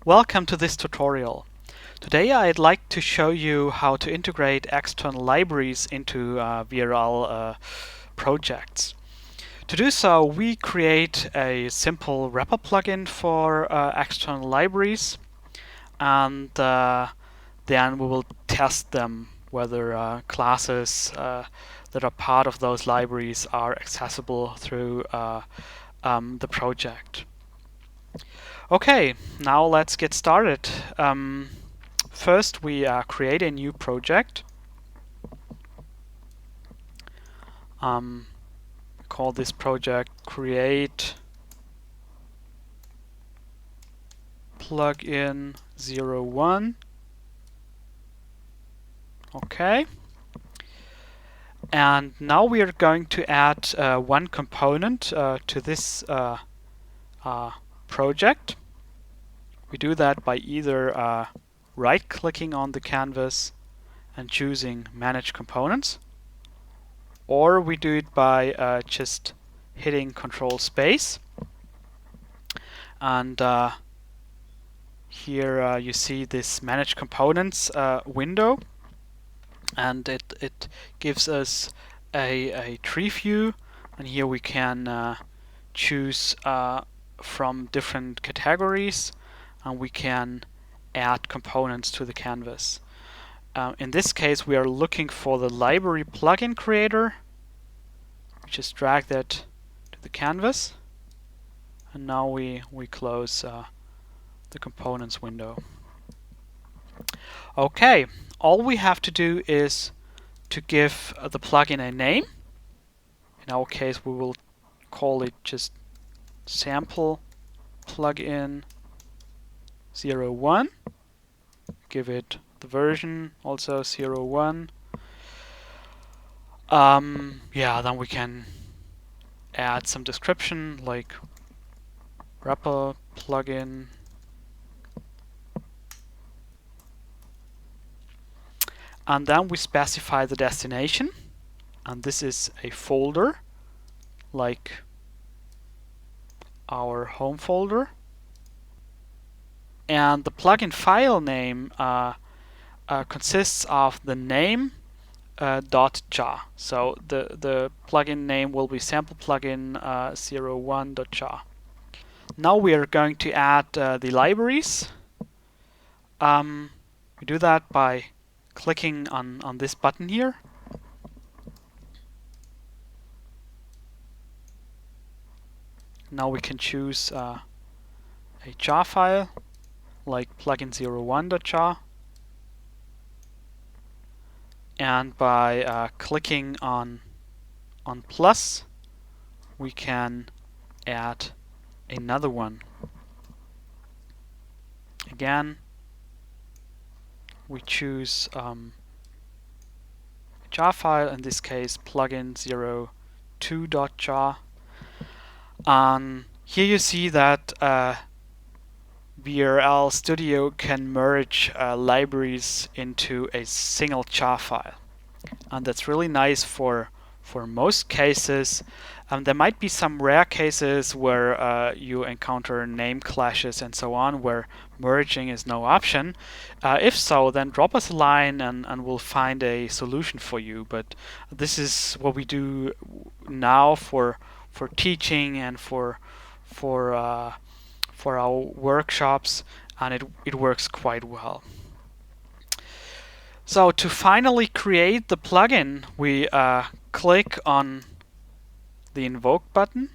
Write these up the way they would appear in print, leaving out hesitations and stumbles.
Welcome to this tutorial. Today I'd like to show you how to integrate external libraries into VRL projects. To do so, we create a simple wrapper plugin for external libraries, and then we will test them whether classes that are part of those libraries are accessible through the project. Okay, now let's get started. First, we create a new project. Call this project Create Plugin 01. Okay. And now we are going to add one component to this project. We do that by either right-clicking on the canvas and choosing Manage Components, or we do it by just hitting Control Space. And here you see this Manage Components window, and it gives us a tree view, and here we can choose from different categories, and we can add components to the canvas. In this case, we are looking for the library plugin creator. We just drag that to the canvas, and now we close the components window. Okay, all we have to do is to give the plugin a name. In our case, we will call it just sample plugin 01. Give it the version also 01. Then we can add some description like wrapper plugin. And then we specify the destination, and this is a folder like our home folder. And the plugin file name consists of the name .jar. So the plugin name will be sample plugin 01.jar. Now we are going to add the libraries. We do that by clicking on this button here. Now we can choose a jar file like plugin01.jar, and by clicking on plus, we can add another one. Again, we choose a jar file, in this case plugin02.jar. Here you see that VRL-Studio can merge libraries into a single jar file, and that's really nice for most cases. There might be some rare cases where you encounter name clashes and so on, where merging is no option. If so, then drop us a line and we'll find a solution for you. But this is what we do now for teaching and for our workshops, and it works quite well. So to finally create the plugin, we click on the Invoke button,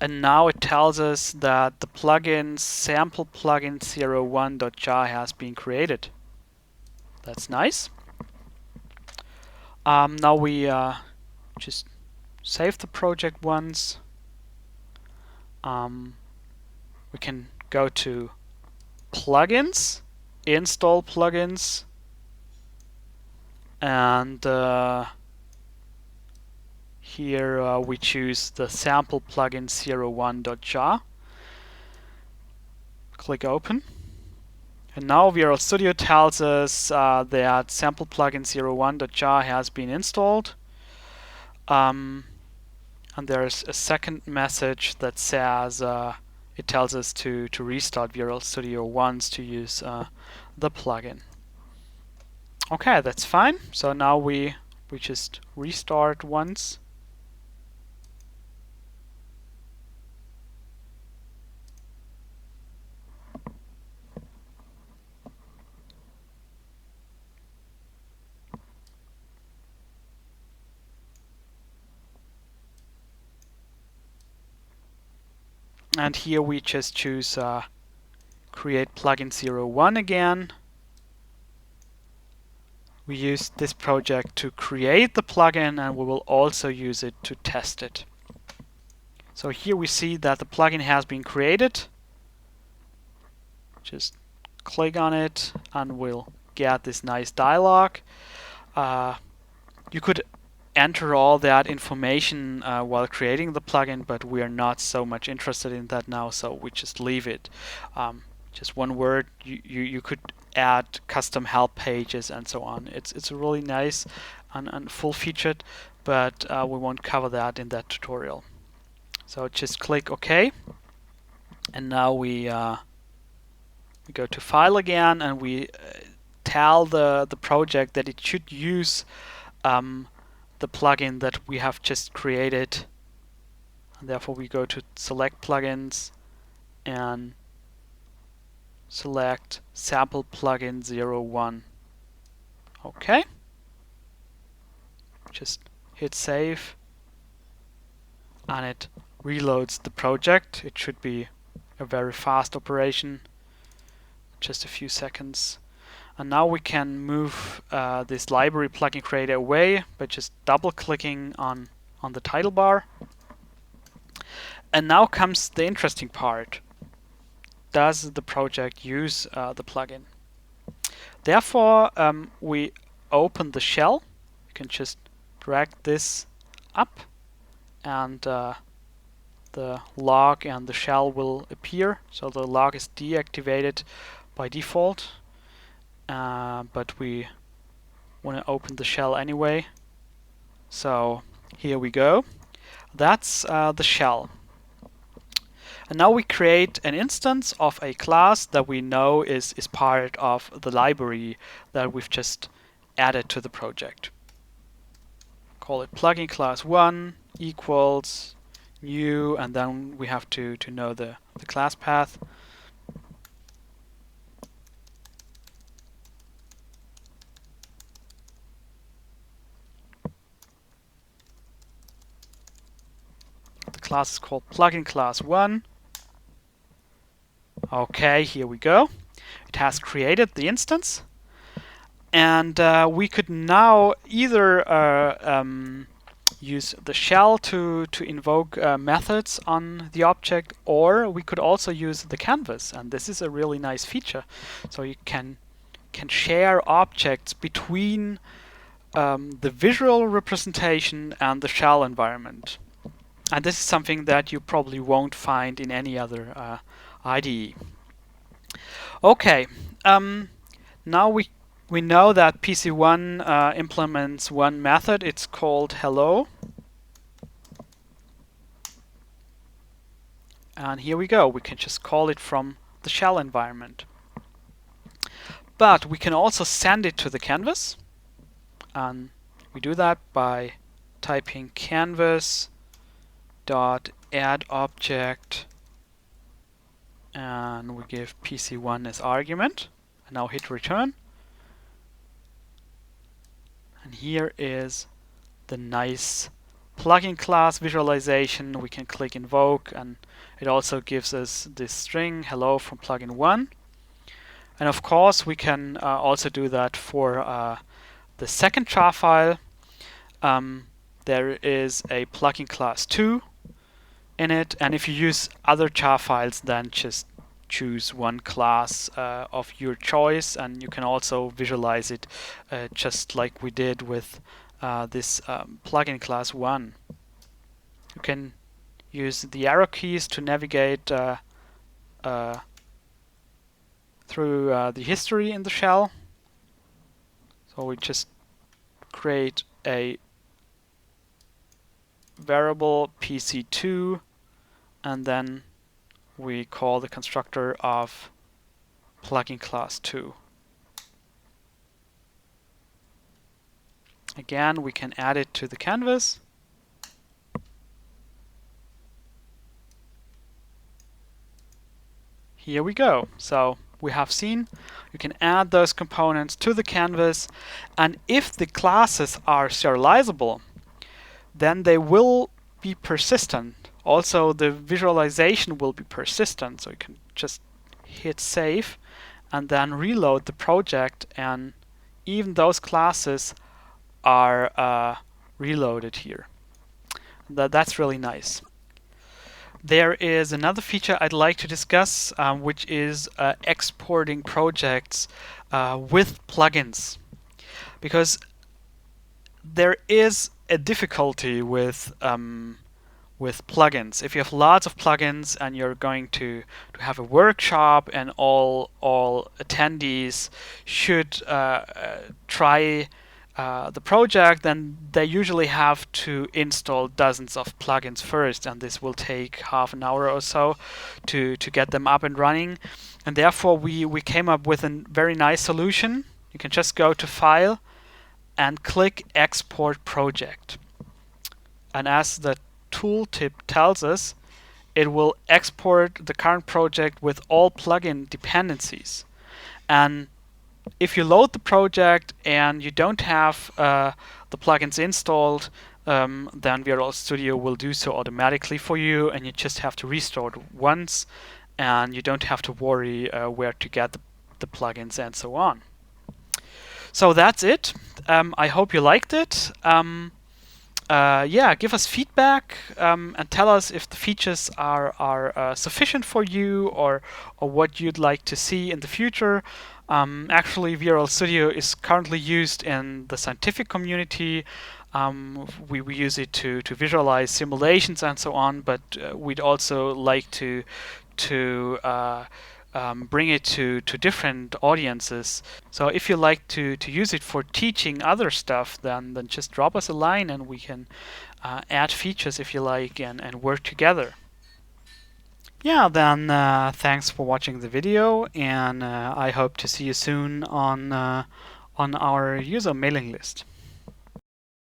and now it tells us that the plugin sample plugin 01.jar has been created. That's nice. Now we just save the project once. We can go to plugins, install plugins, and here we choose the sample plugin 01.jar. Click open. And now VRL-Studio tells us that sample plugin 01.jar has been installed. And and there's a second message that says it tells us to restart VRL-Studio once to use the plugin. Okay, that's fine. So now we just restart once. And here we just choose create plugin 01 again. We use this project to create the plugin, and we will also use it to test it. So here we see that the plugin has been created. Just click on it and we'll get this nice dialog. You could enter all that information while creating the plugin, but we are not so much interested in that now, so we just leave it. Just one word, you could add custom help pages and so on. It's really nice and full-featured, but we won't cover that in that tutorial. So just click OK, and now we go to File again, and we tell the project that it should use the plugin that we have just created, and therefore we go to Select Plugins and select Sample Plugin 01. Okay. Just hit Save, and it reloads the project. It should be a very fast operation, just a few seconds. And now we can move this library plugin creator away by just double-clicking on the title bar. And now comes the interesting part. Does the project use the plugin? Therefore, we open the shell. You can just drag this up, and the log and the shell will appear. So the log is deactivated by default, but we want to open the shell anyway. So here we go. That's the shell. And now we create an instance of a class that we know is part of the library that we've just added to the project. Call it plugin class 1 equals new, and then we have to know the class path. The class is called plugin class 1. Okay, here we go. It has created the instance, and we could now either use the shell to invoke methods on the object, or we could also use the canvas, and this is a really nice feature. So you can share objects between the visual representation and the shell environment. And this is something that you probably won't find in any other IDE. Okay, now we know that PC1 implements one method. It's called hello. And here we go. We can just call it from the shell environment. But we can also send it to the canvas. And we do that by typing canvas.addObject, and we give PC1 as argument. And now hit return. And here is the nice plugin class visualization. We can click invoke, and it also gives us this string hello from plugin 1. And of course we can also do that for the second jar file. There is a plugin class 2 in it, and if you use other jar files, then just choose one class of your choice, and you can also visualize it just like we did with this plugin class 1. You can use the arrow keys to navigate through the history in the shell. So we just create a variable PC2, and then we call the constructor of plugin class 2. Again, we can add it to the canvas. Here we go. So we have seen you can add those components to the canvas, and if the classes are serializable, then they will be persistent. Also, the visualization will be persistent, so you can just hit save and then reload the project, and even those classes are reloaded here. That's really nice. There is another feature I'd like to discuss, which is exporting projects with plugins. Because there is a difficulty with plugins. If you have lots of plugins and you're going to have a workshop and all attendees should try the project, then they usually have to install dozens of plugins first, and this will take half an hour or so to get them up and running. And therefore we came up with a very nice solution. You can just go to File and click Export Project. And as the tooltip tells us, it will export the current project with all plugin dependencies. And if you load the project and you don't have the plugins installed, then VRL-Studio will do so automatically for you, and you just have to restore it once, and you don't have to worry where to get the plugins and so on. So that's it. I hope you liked it. Yeah, give us feedback and tell us if the features are sufficient for you, or what you'd like to see in the future. Actually, VRL-Studio is currently used in the scientific community. We use it to visualize simulations and so on, but we'd also like to bring it to different audiences. So if you like to use it for teaching other stuff, then just drop us a line and we can add features if you like, and work together. Yeah, then thanks for watching the video, and I hope to see you soon on our user mailing list.